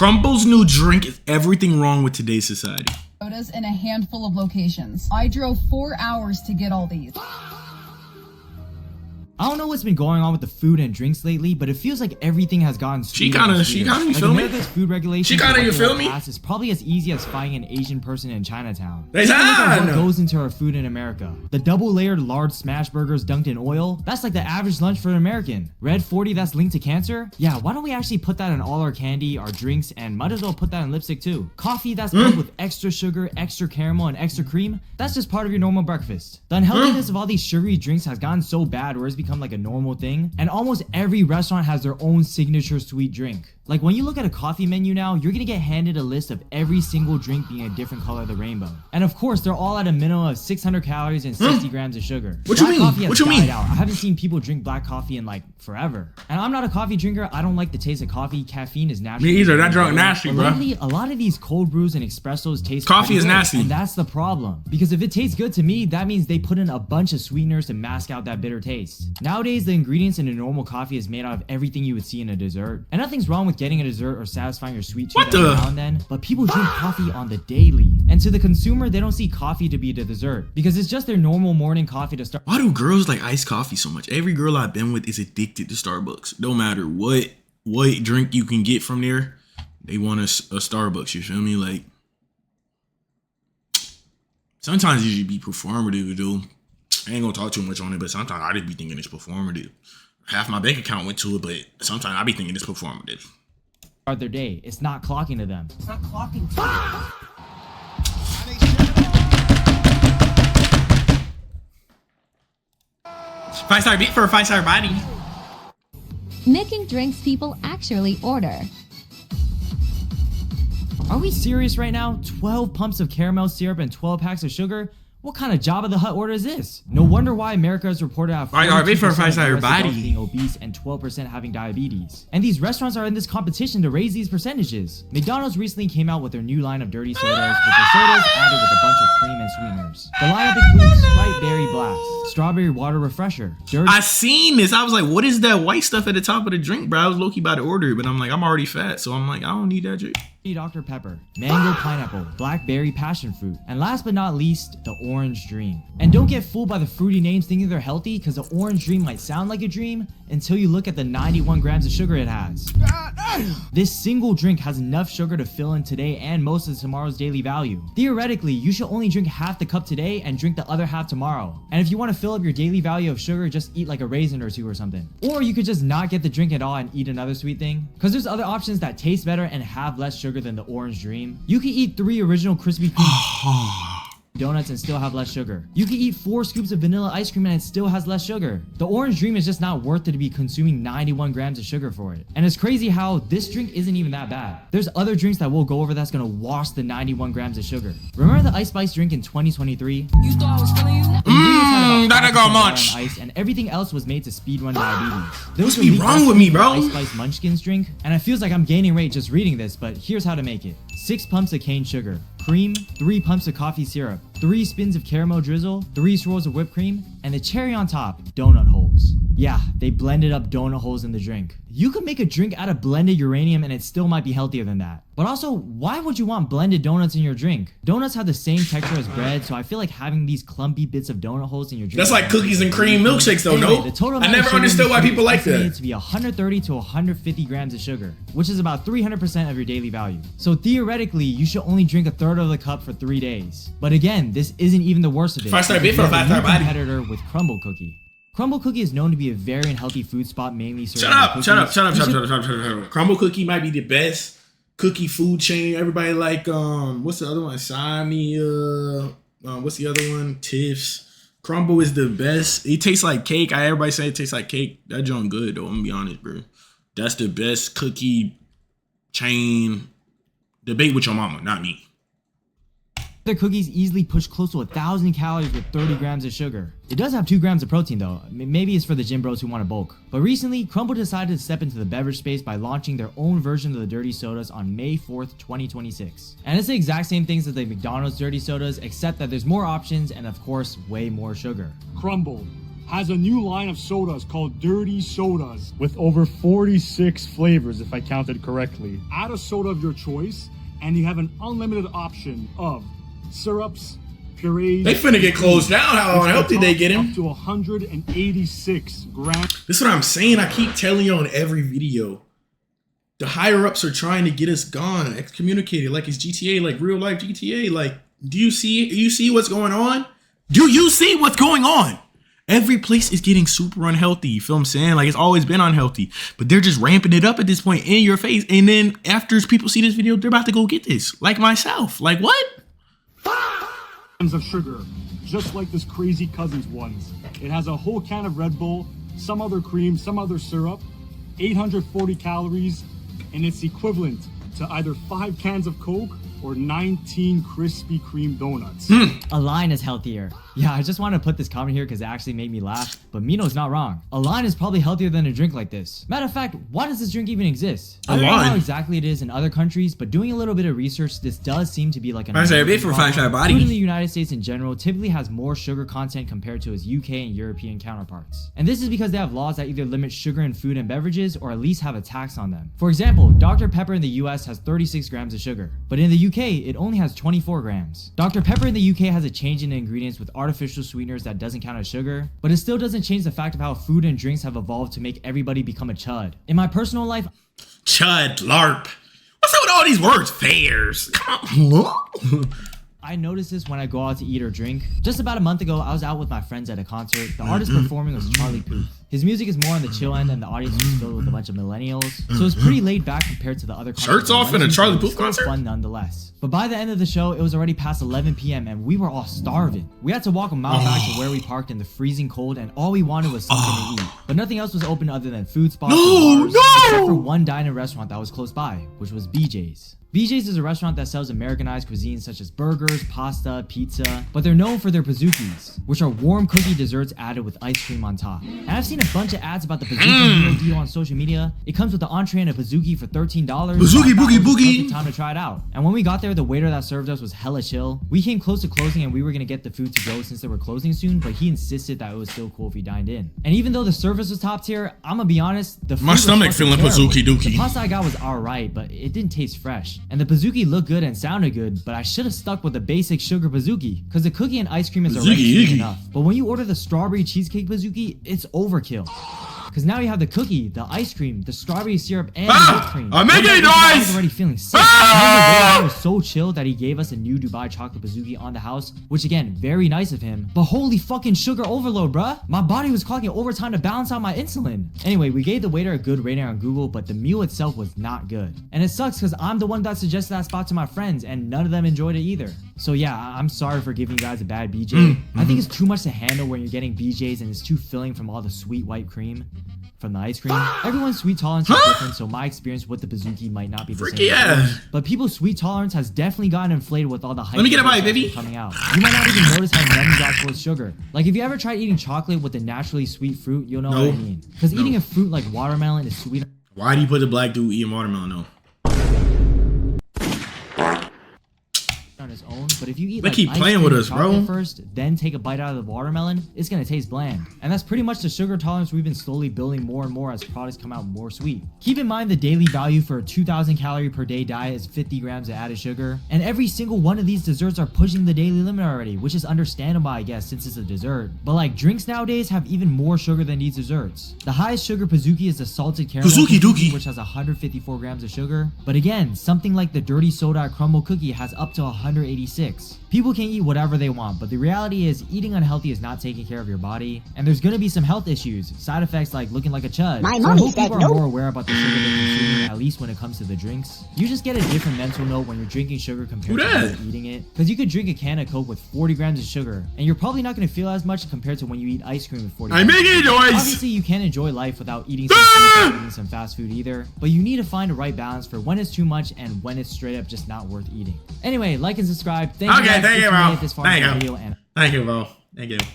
Crumbl's new drink is everything wrong with today's society. In a handful of locations. I drove 4 hours to get all these. I don't know what's been going on with the food and drinks lately, but it feels like everything has gotten She kinda, you feel me? Food regulations. She kinda, you feel me? It's probably as easy as finding an Asian person in Chinatown. Take what goes into our food in America? The double-layered large smash burgers dunked in oil? That's like the average lunch for an American. Red 40 that's linked to cancer? Yeah, why don't we actually put that in all our candy, our drinks, and might as well put that in lipstick too. Coffee that's made with extra sugar, extra caramel, and extra cream? That's just part of your normal breakfast. The unhealthiness of all these sugary drinks has gotten so bad where it's become like a normal thing, and almost every restaurant has their own signature sweet drink. Like when you look at a coffee menu now, you're gonna get handed a list of every single drink being a different color of the rainbow. And of course, they're all at a minimum of 600 calories and 60 grams of sugar. What you mean? What you mean? Out. I haven't seen people drink black coffee in like forever. And I'm not a coffee drinker. I don't like the taste of coffee. Caffeine is natural. Me either. That drunk nasty, bro. Lately, a lot of these cold brews and espressos taste coffee is good, nasty. And that's the problem. Because if it tastes good to me, that means they put in a bunch of sweeteners to mask out that bitter taste. Nowadays, the ingredients in a normal coffee is made out of everything you would see in a dessert. And nothing's wrong with getting a dessert or satisfying your sweet tooth every now and then, but people drink coffee on the daily. And to the consumer, they don't see coffee to be the dessert because it's just their normal morning coffee to start. Why do girls like iced coffee so much? Every girl I've been with is addicted to Starbucks. No matter what drink you can get from there, they want a Starbucks. You feel me? Like sometimes you should be performative, dude. I ain't gonna talk too much on it, but sometimes I just be thinking it's performative. Half my bank account went to it, but sometimes I be thinking it's performative. Their day. It's not clocking to them. It's not clocking to them. 5-star beat for a 5-star body. Making drinks people actually order. Are we serious right now? 12 pumps of caramel syrup and 12 packs of sugar? What kind of Jabba the Hutt order is this? No wonder why America is reported to have 42% being obese and 12% having diabetes. And these restaurants are in this competition to raise these percentages. McDonald's recently came out with their new line of dirty sodas, with the sodas added with a bunch of cream and sweeteners. The lineup includes Sprite Berry Blast, Strawberry Water Refresher, I seen this. I was like, what is that white stuff at the top of the drink, bro? I was low-key about to order it, but I'm like, I'm already fat, so I'm like, I don't need that drink. Dr. Pepper, Mango Pineapple, Blackberry Passion Fruit, and last but not least, the Orange Dream. And don't get fooled by the fruity names thinking they're healthy, because the Orange Dream might sound like a dream until you look at the 91 grams of sugar it has. This single drink has enough sugar to fill in today and most of tomorrow's daily value. Theoretically, you should only drink half the cup today and drink the other half tomorrow. And if you want to fill up your daily value of sugar, just eat like a raisin or two or something. Or you could just not get the drink at all and eat another sweet thing, because there's other options that taste better and have less sugar than the Orange Dream. You can eat 3 original Krispy Kreme donuts and still have less sugar. You can eat 4 scoops of vanilla ice cream and it still has less sugar. The Orange Dream is just not worth it to be consuming 91 grams of sugar for it. And it's crazy how this drink isn't even that bad. There's other drinks that we'll go over that's gonna wash the 91 grams of sugar. Remember the Ice Spice drink in 2023? You thought I was feeling you? That ain't got much. Ice, and everything else was made to speedrun diabetes. What's be wrong with me, bro? Ice Spice Munchkins drink, and it feels like I'm gaining weight just reading this, but here's how to make it. 6 pumps of cane sugar, cream, 3 pumps of coffee syrup, 3 spins of caramel drizzle, 3 swirls of whipped cream, and the cherry on top, donut holes. Yeah, they blended up donut holes in the drink. You could make a drink out of blended uranium and it still might be healthier than that. But also, why would you want blended donuts in your drink? Donuts have the same texture as bread, so I feel like having these clumpy bits of donut holes in your drink. That's like cookies and cream milkshakes though, anyway, no? The total I never understood why people like that. To be 130 to 150 grams of sugar, which is about 300% of your daily value. So theoretically, you should only drink a third of the cup for 3 days. But again, this isn't even the worst of it. 5-star beat for a 5-star body. Competitor with Crumbl cookie. Crumbl cookie is known to be a very unhealthy food spot, mainly serving Shut up. Crumbl cookie might be the best cookie food chain. Everybody like what's the other one? Sami, what's the other one? Tiff's. Crumbl is the best. It tastes like cake. Everybody say it tastes like cake. That junk good though. I'm gonna be honest, bro. That's the best cookie chain. Debate with your mama, not me. Their cookies easily push close to 1,000 calories with 30 grams of sugar. It does have 2 grams of protein though. Maybe it's for the gym bros who want to bulk. But recently, Crumbl decided to step into the beverage space by launching their own version of the dirty sodas on May 4th, 2026. And it's the exact same things as the McDonald's dirty sodas, except that there's more options and of course, way more sugar. Crumbl, has a new line of sodas called Dirty Sodas with over 46 flavors, if I counted correctly. Add a soda of your choice, and you have an unlimited option of syrups, purees. They finna get closed down. How unhealthy they get him. Up to 186 grams. This is what I'm saying. I keep telling you on every video. The higher ups are trying to get us gone, excommunicated, like it's GTA, like real life GTA. Like, do you see what's going on? Do you see what's going on? Every place is getting super unhealthy. You feel what I'm saying? Like, it's always been unhealthy, but they're just ramping it up at this point in your face. And then after people see this video, they're about to go get this, like myself. Like, what? Of sugar, just like this crazy Cousins ones. It has a whole can of Red Bull, some other cream, some other syrup, 840 calories, and it's equivalent to either 5 cans of Coke or 19 Krispy Kreme donuts. A line is healthier. Yeah, I just want to put this comment here because it actually made me laugh, but Mino's not wrong. A line is probably healthier than a drink like this. Matter of fact, why does this drink even exist? I don't know how exactly it is in other countries, but doing a little bit of research, this does seem to be like an I say a bit for five body. Food in the United States in general typically has more sugar content compared to its UK and European counterparts. And this is because they have laws that either limit sugar in food and beverages or at least have a tax on them. For example, Dr. Pepper in the US has 36 grams of sugar, but in the UK, it only has 24 grams. Dr. Pepper in the UK has a change in the ingredients with artificial sweeteners that doesn't count as sugar, but it still doesn't change the fact of how food and drinks have evolved to make everybody become a chud. In my personal life, chud, LARP. What's up with all these words? Fairs. Come on. I notice this when I go out to eat or drink. Just about a month ago, I was out with my friends at a concert. The artist performing was Charlie Puth. His music is more on the chill end, and the audience was filled with a bunch of millennials, so it's pretty laid back compared to the other concerts. Shirts off in a Charlie Puth concert? Fun nonetheless. But by the end of the show, it was already past 11 p.m. and we were all starving. We had to walk a mile back to where we parked in the freezing cold, and all we wanted was something to eat. But nothing else was open other than food spots and bars, except for one dine-in restaurant that was close by, which was BJ's. BJ's is a restaurant that sells Americanized cuisines such as burgers, pasta, pizza, but they're known for their pazookies, which are warm cookie desserts added with ice cream on top. And I've seen a bunch of ads about the pazookie meal deal on social media. It comes with the entree and a pazookie for $13. Pazookie boogie boogie. Perfect time to try it out. And when we got there, the waiter that served us was hella chill. We came close to closing and we were gonna get the food to go since they were closing soon, but he insisted that it was still cool if we dined in. And even though the service was top tier, I'm gonna be honest, the food my stomach feeling pazookie dookie. The pasta I got was alright, but it didn't taste fresh. And the pazookie looked good and sounded good, but I should have stuck with the basic sugar pazookie, because the cookie and ice cream is already sweet enough. But when you order the strawberry cheesecake pazookie, it's overkill. Because now you have the cookie, the ice cream, the strawberry syrup, and the whipped cream. I'm making it I was noise! already feeling sick. And the waiter was so chill that he gave us a new Dubai chocolate pazookie on the house, which again, very nice of him. But holy fucking sugar overload, bruh. My body was clocking overtime to balance out my insulin. Anyway, we gave the waiter a good rating on Google, but the meal itself was not good. And it sucks because I'm the one that suggested that spot to my friends, and none of them enjoyed it either. So yeah, I'm sorry for giving you guys a bad BJ. I think it's too much to handle when you're getting BJs and it's too filling from all the sweet white cream from the ice cream. Everyone's sweet tolerance is different, so my experience with the pazookie might not be the same. But people's sweet tolerance has definitely gotten inflated with all the hype. Let me get a bite, baby. Coming out. You might not even notice how numb you got towards sugar. Like if you ever tried eating chocolate with a naturally sweet fruit, you'll know what I mean. Because eating a fruit like watermelon is sweet. Why do you put the black dude eating watermelon though? On its own, but if you eat they like keep playing with us, bro. First, then take a bite out of the watermelon, it's gonna taste bland. And that's pretty much the sugar tolerance we've been slowly building more and more as products come out more sweet. Keep in mind the daily value for a 2,000 calorie per day diet is 50 grams of added sugar, and every single one of these desserts are pushing the daily limit already, which is understandable, I guess, since it's a dessert. But like drinks nowadays have even more sugar than these desserts. The highest sugar pazookie is the salted caramel pazookie, which has 154 grams of sugar. But again, something like the dirty soda at Crumbl cookie has up to 186. People can eat whatever they want, but the reality is eating unhealthy is not taking care of your body, and there's gonna be some health issues, side effects like looking like a chud. So I hope people are more aware about the sugar they're consuming, at least when it comes to the drinks. You just get a different mental note when you're drinking sugar compared to when you're eating it, because you could drink a can of Coke with 40 grams of sugar, and you're probably not gonna feel as much compared to when you eat ice cream with 40 grams. Obviously, you can't enjoy life without eating some food or eating some fast food either, but you need to find a right balance for when it's too much and when it's straight up just not worth eating. Anyway, like and subscribe. Thank you, bro. Thank you, bro. Thank you, bro.